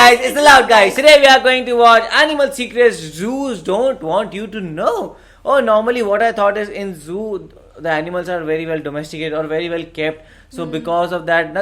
guys, it's the Loud Guys. Today we are going to watch Animal Secrets Zoos Don't Want You to Know. Oh, normally what I thought is in zoo, the animals are very well domesticated or very well kept. So because of that,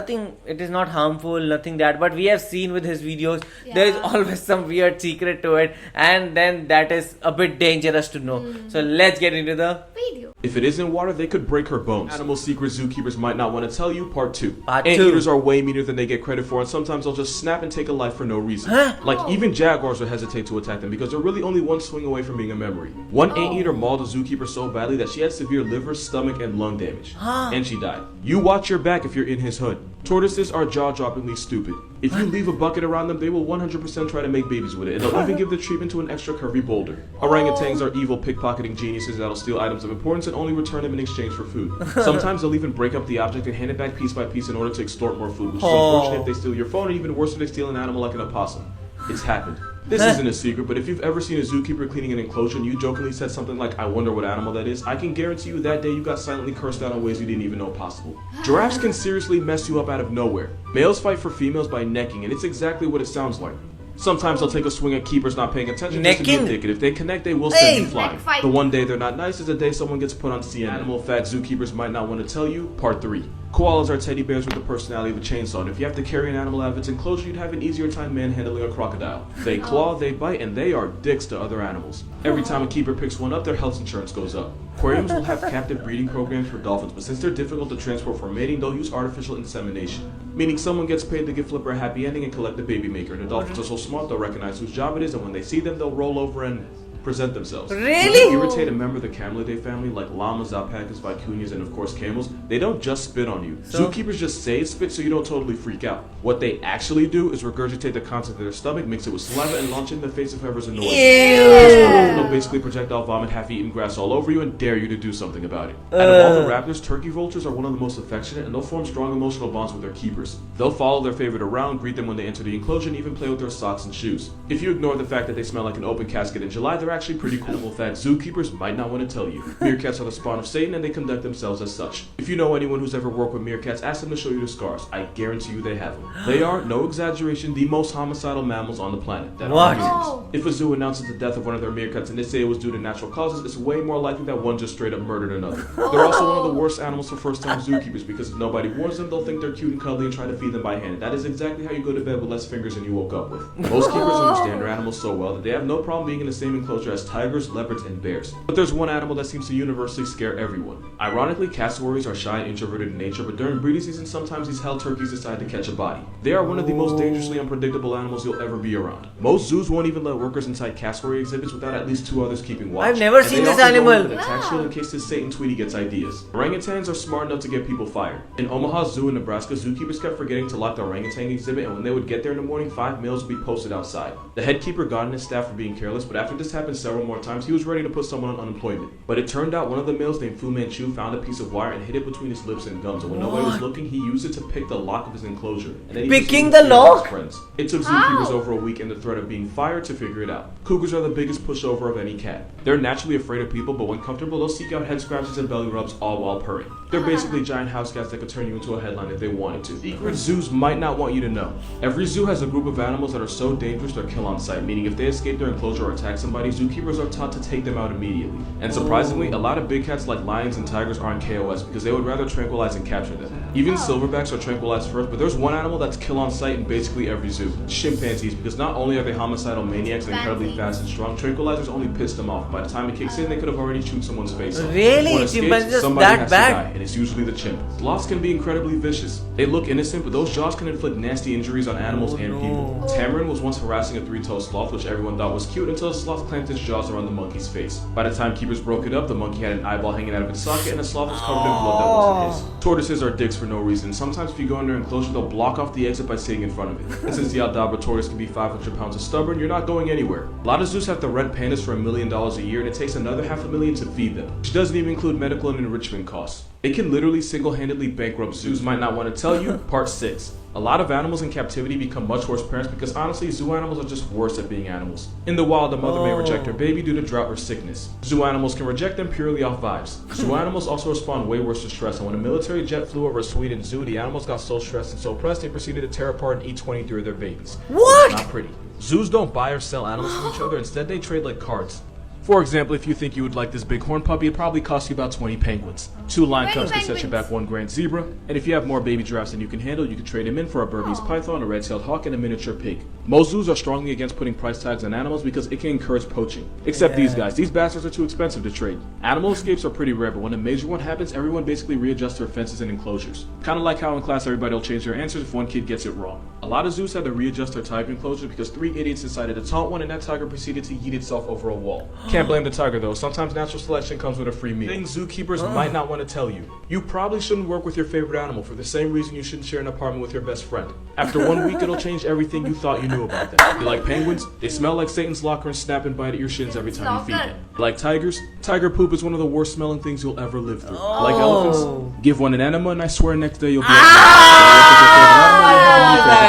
it is not harmful, nothing that. But we have seen with his videos, there is always some weird secret to it. And then that is a bit dangerous to know. So let's get into the video. If it is in water, they could break her bones. Animal secrets zookeepers might not want to tell you, part 2. Anteaters are way meaner than they get credit for, and sometimes they'll just snap and take a life for no reason. Like even jaguars would hesitate to attack them because they're really only one swing away from being a memory. One anteater mauled a zookeeper so badly that she had severe liver, stomach, and lung damage. And she died. You watch your back if you're in his hood. Tortoises are jaw-droppingly stupid. If you leave a bucket around them, they will 100% try to make babies with it, and they'll even give the treatment to an extra curvy boulder. Orangutans are evil pickpocketing geniuses that'll steal items of importance and only return them in exchange for food. Sometimes they'll even break up the object and hand it back piece by piece in order to extort more food, which is unfortunate if they steal your phone, and even worse if they steal an animal like an opossum. It's happened. This isn't a secret, but if you've ever seen a zookeeper cleaning an enclosure and you jokingly said something like, "I wonder what animal that is," I can guarantee you that day you got silently cursed out in ways you didn't even know possible. Giraffes can seriously mess you up out of nowhere. Males fight for females by necking, and it's exactly what it sounds like. Sometimes they'll take a swing at keepers not paying attention just to be a dick, and if they connect, they will send you flying. The one day they're not nice is the day someone gets put on CNN. Animal facts zookeepers might not want to tell you, part 3. Koalas are teddy bears with the personality of a chainsaw, and if you have to carry an animal out of its enclosure, you'd have an easier time manhandling a crocodile. They claw, they bite, and they are dicks to other animals. Every time a keeper picks one up, their health insurance goes up. Aquariums will have captive breeding programs for dolphins, but since they're difficult to transport for mating, they'll use artificial insemination. Meaning someone gets paid to give Flipper a happy ending and collect the baby maker. And the dolphins are so smart, they'll recognize whose job it is, and when they see them, they'll roll over and present themselves. Really? If you irritate a member of the Camelidae family, like llamas, alpacas, vicuñas, and of course camels, they don't just spit on you. Zookeepers just say spit so you don't totally freak out. What they actually do is regurgitate the contents of their stomach, mix it with saliva, and launch it in the face of whoever's annoyed. They'll basically projectile vomit half-eaten grass all over you and dare you to do something about it. Out of all the raptors, turkey vultures are one of the most affectionate, and they'll form strong emotional bonds with their keepers. They'll follow their favorite around, greet them when they enter the enclosure, and even play with their socks and shoes. If you ignore the fact that they smell like an open casket in July, they're actually pretty cool. Animal facts zookeepers might not want to tell you. Meerkats are the spawn of Satan, and they conduct themselves as such. If you know anyone who's ever worked with meerkats, ask them to show you the scars. I guarantee you they have them. They are, no exaggeration, the most homicidal mammals on the planet. If a zoo announces the death of one of their meerkats and they say it was due to natural causes, it's way more likely that one just straight up murdered another. They're also one of the worst animals for first-time zookeepers because if nobody warns them, they'll think they're cute and cuddly and try to feed them by hand. That is exactly how you go to bed with less fingers than you woke up with. Most keepers understand their animals so well that they have no problem being in the same enclosure as tigers, leopards, and bears. But there's one animal that seems to universally scare everyone. Ironically, cassowaries are shy and introverted in nature, but during breeding season, sometimes these hell turkeys decide to catch a body. They are one of the most dangerously unpredictable animals you'll ever be around. Most zoos won't even let workers inside cassowary exhibits without at least 2 others keeping watch. I've never seen this animal. An attack shield in case this Satan Tweety gets ideas. Orangutans are smart enough to get people fired. In Omaha Zoo in Nebraska, zookeepers kept forgetting to lock the orangutan exhibit, and when they would get there in the morning, 5 males would be posted outside. The head keeper got on his staff for being careless, but after this happened several more times, he was ready to put someone on unemployment. But it turned out one of the males named Fu Manchu found a piece of wire and hid it between his lips and gums, and when nobody was looking, he used it to pick the lock of his enclosure. And then he picking the lock? It took zookeepers over a week and the threat of being fired to figure it out. Cougars are the biggest pushover of any cat. They're naturally afraid of people, but when comfortable, they'll seek out head scratches and belly rubs all while purring. They're basically giant house cats that could turn you into a headline if they wanted to. Secret zoos might not want you to know. Every zoo has a group of animals that are so dangerous they're kill on sight, meaning if they escape their enclosure or attack somebody, zookeepers are taught to take them out immediately. And surprisingly, a lot of big cats like lions and tigers are on KOS because they would rather tranquilize and capture them. Even silverbacks are tranquilized first, but there's one animal that's kill on sight in basically every zoo. Chimpanzees, because not only are they homicidal maniacs and incredibly fast and strong, tranquilizers only piss them off. By the time it kicks in, they could have already chewed someone's face off. Really? Chimpanzees are that bad? And it's usually the chimp. Sloths can be incredibly vicious. They look innocent, but those jaws can inflict nasty injuries on animals and people. Tamarin was once harassing a 3-toed sloth, which everyone thought was cute, until the sloth clamped its jaws around the monkey's face. By the time keepers broke it up, the monkey had an eyeball hanging out of its socket, and the sloth was covered in blood that wasn't his. Tortoises are dicks for no reason. Sometimes if you go in their enclosure, they'll block off the exit by sitting in front of it. And since the Aldabra tortoise can be 500 pounds of stubborn, you're not going anywhere. A lot of zoos have to rent pandas for $1 million a year, and it takes another $500,000 to feed them, which doesn't even include medical and enrichment costs. It can literally single-handedly bankrupt zoos. Might not want to tell you. Part 6. A lot of animals in captivity become much worse parents because honestly, zoo animals are just worse at being animals. In the wild, a mother may reject her baby due to drought or sickness. Zoo animals can reject them purely off vibes. Zoo animals also respond way worse to stress, and when a military jet flew over a Sweden zoo, the animals got so stressed and so pressed they proceeded to tear apart and eat 23 of their babies. What? Not pretty. Zoos don't buy or sell animals from each other, instead they trade like cards. For example, if you think you would like this bighorn puppy, it probably costs you about 20 penguins. 2 lion cubs can set you back 1 grand zebra, and if you have more baby giraffes than you can handle, you can trade them in for a Burmese python, a red-tailed hawk, and a miniature pig. Most zoos are strongly against putting price tags on animals because it can encourage poaching. Except these guys. These bastards are too expensive to trade. Animal escapes are pretty rare, but when a major one happens, everyone basically readjusts their fences and enclosures. Kinda like how in class everybody will change their answers if one kid gets it wrong. A lot of zoos had to readjust their tiger enclosures because 3 idiots decided to taunt one and that tiger proceeded to yeet itself over a wall. Can't blame the tiger though. Sometimes natural selection comes with a free meal. Things zookeepers might not want to tell you. You probably shouldn't work with your favorite animal for the same reason you shouldn't share an apartment with your best friend. After 1 week, it'll change everything you thought you knew about them. You like penguins? They smell like Satan's locker and snap and bite at your shins every time you feed them. You like tigers? Tiger poop is one of the worst smelling things you'll ever live through. Like elephants? Give one an enema and I swear next day you'll be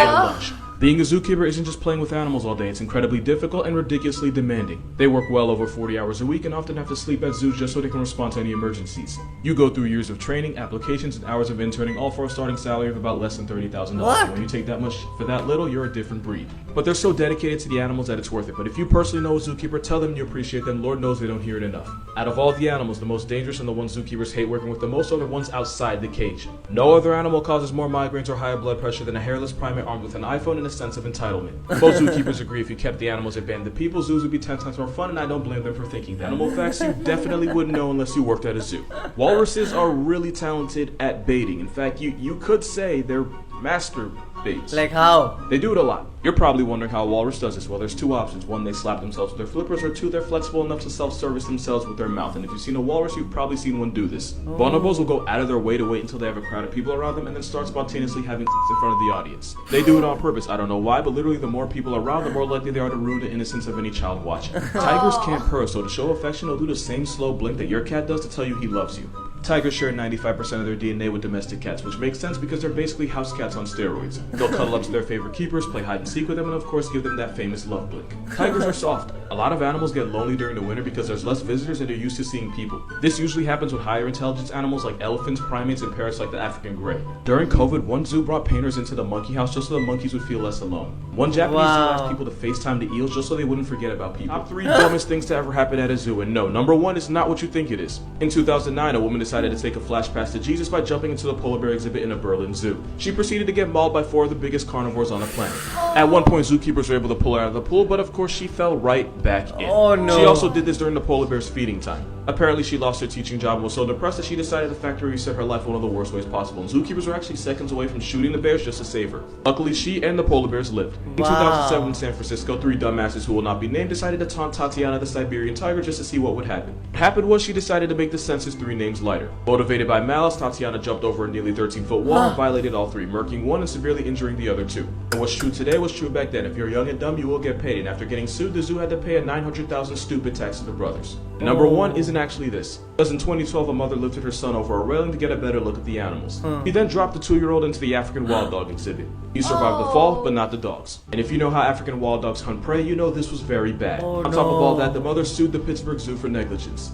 lunch. Being a zookeeper isn't just playing with animals all day, it's incredibly difficult and ridiculously demanding. They work well over 40 hours a week and often have to sleep at zoos just so they can respond to any emergencies. You go through years of training, applications, and hours of interning, all for a starting salary of about less than $30,000. When you take that much for that little, you're a different breed. But they're so dedicated to the animals that it's worth it. But if you personally know a zookeeper, tell them you appreciate them. Lord knows they don't hear it enough. Out of all the animals, the most dangerous and the ones zookeepers hate working with the most are the ones outside the cage. No other animal causes more migraines or higher blood pressure than a hairless primate armed with an iPhone and a sense of entitlement. Most zookeepers agree if you kept the animals at bay and the people, zoos would be 10 times more fun, and I don't blame them for thinking that. Animal facts you definitely wouldn't know unless you worked at a zoo. Walruses are really talented at baiting. In fact, you could say they're master baits. Like how? They do it a lot. You're probably wondering how a walrus does this. Well, there's 2 options. 1, they slap themselves with their flippers, or 2, they're flexible enough to self-service themselves with their mouth. And if you've seen a walrus, you've probably seen one do this. Bonobos will go out of their way to wait until they have a crowd of people around them and then start spontaneously having in front of the audience. They do it on purpose. I don't know why, but literally the more people around, the more likely they are to ruin the innocence of any child watching. Tigers can't purr, so to show affection, they'll do the same slow blink that your cat does to tell you he loves you. Tigers share 95% of their DNA with domestic cats, which makes sense because they're basically house cats on steroids. They'll cuddle up to their favorite keepers, play hide and seek with them, and of course give them that famous love blink. Tigers are soft. A lot of animals get lonely during the winter because there's less visitors and they're used to seeing people. This usually happens with higher intelligence animals like elephants, primates, and parrots like the African grey. During COVID, one zoo brought painters into the monkey house just so the monkeys would feel less alone. One Japanese zoo asked people to FaceTime the eels just so they wouldn't forget about people. Top 3 dumbest things to ever happen at a zoo, and no, number 1 is not what you think it is. In 2009, a woman decided to take a flash pass to Jesus by jumping into the polar bear exhibit in a Berlin zoo. She proceeded to get mauled by 4 of the biggest carnivores on the planet. At one point, zookeepers were able to pull her out of the pool, but of course she fell right back in. Oh no. She also did this during the polar bear's feeding time. Apparently she lost her teaching job and was so depressed that she decided to factory reset her life one of the worst ways possible. And zookeepers were actually seconds away from shooting the bears just to save her. Luckily, she and the polar bears lived. In 2007 in San Francisco, 3 dumbasses who will not be named decided to taunt Tatiana the Siberian tiger just to see what would happen. What happened was she decided to make the census 3 names lighter. Motivated by malice, Tatiana jumped over a nearly 13-foot wall and violated all 3, murking 1 and severely injuring the other 2. And what's true today was true back then. If you're young and dumb, you will get paid. And after getting sued, the zoo had to pay a $900,000 stupid tax to the brothers. And number 1 isn't actually this. Because in 2012, a mother lifted her son over a railing to get a better look at the animals. He then dropped the 2-year-old into the African wild dog exhibit. He survived the fall, but not the dogs. And if you know how African wild dogs hunt prey, you know this was very bad. On top of all that, the mother sued the Pittsburgh Zoo for negligence.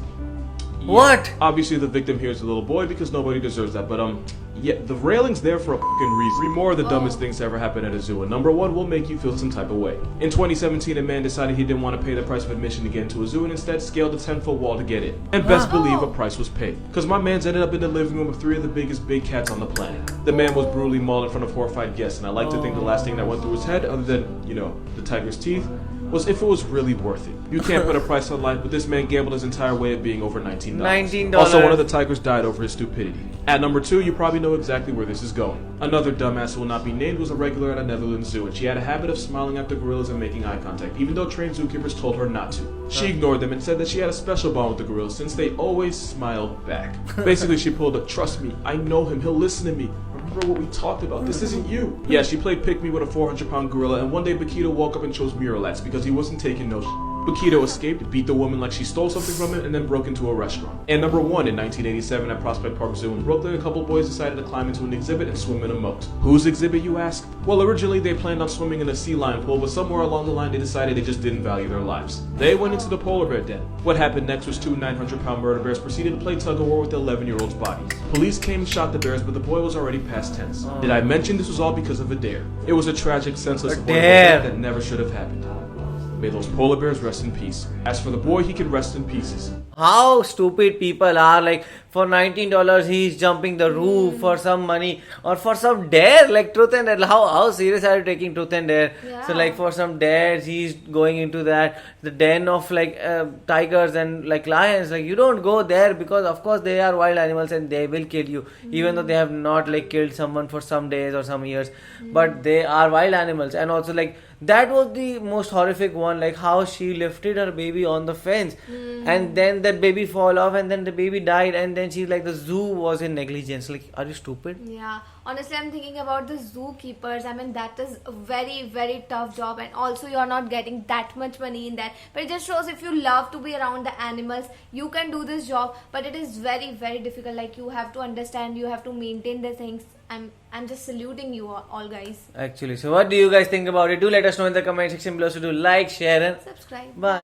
Yeah. What? Obviously, the victim here is a little boy because nobody deserves that, but yeah, the railing's there for a fucking reason. 3 more of the dumbest things to ever happen at a zoo, and number 1 will make you feel some type of way. In 2017, a man decided he didn't want to pay the price of admission to get into a zoo and instead scaled a 10-foot wall to get in. And best believe a price was paid. Because my man's ended up in the living room of 3 of the biggest big cats on the planet. The man was brutally mauled in front of horrified guests, and I like to think the last thing that went through his head, other than, you know, the tiger's teeth, was if it was really worth it. You can't put a price on life, but this man gambled his entire way of being over $19. $19. Also, one of the tigers died over his stupidity. At number 2, you probably know exactly where this is going. Another dumbass who will not be named was a regular at a Netherlands zoo, and she had a habit of smiling at the gorillas and making eye contact, even though trained zookeepers told her not to. She ignored them and said that she had a special bond with the gorillas since they always smiled back. Basically, she pulled a, "Trust me, I know him, he'll listen to me. Remember what we talked about, this isn't you." Yeah, she played pick me with a 400-pound gorilla, and one day Bakito woke up and chose Miralax because he wasn't taking no shit. Bikha escaped, beat the woman like she stole something from him, and then broke into a restaurant. And number 1, in 1987 at Prospect Park Zoo in Brooklyn, a couple boys decided to climb into an exhibit and swim in a moat. Whose exhibit, you ask? Well, originally they planned on swimming in a sea lion pool, but somewhere along the line they decided they just didn't value their lives. They went into the polar bear den. What happened next was two 900-pound murder bears proceeded to play tug-of-war with the 11-year-old's body. Police came and shot the bears, but the boy was already past tense. Did I mention this was all because of a dare? It was a tragic, senseless, dare that never should have happened. May those polar bears rest in peace. As for the boy, he can rest in pieces. How stupid people are. Like, for $19 he's jumping the roof for some money or for some dare, like truth and dare. How serious are you taking truth and dare? Yeah. So like for some dares he's going into that the den of like tigers and like lions. Like, you don't go there because of course they are wild animals and they will kill you, even though they have not like killed someone for some days or some years, but they are wild animals. And also like that was the most horrific one, like how she lifted her baby on the fence and then that baby fall off and then the baby died and then she's like the zoo was in negligence. Like, are you stupid? Yeah, honestly I'm thinking about the zookeepers. I mean, that is a very, very tough job, and also you're not getting that much money in that, but it just shows if you love to be around the animals you can do this job, but it is very, very difficult. Like, you have to understand, you have to maintain the things. I'm just saluting you all guys. Actually, so what do you guys think about it? Do let us know in the comment section below. So do like, share and Subscribe. bye.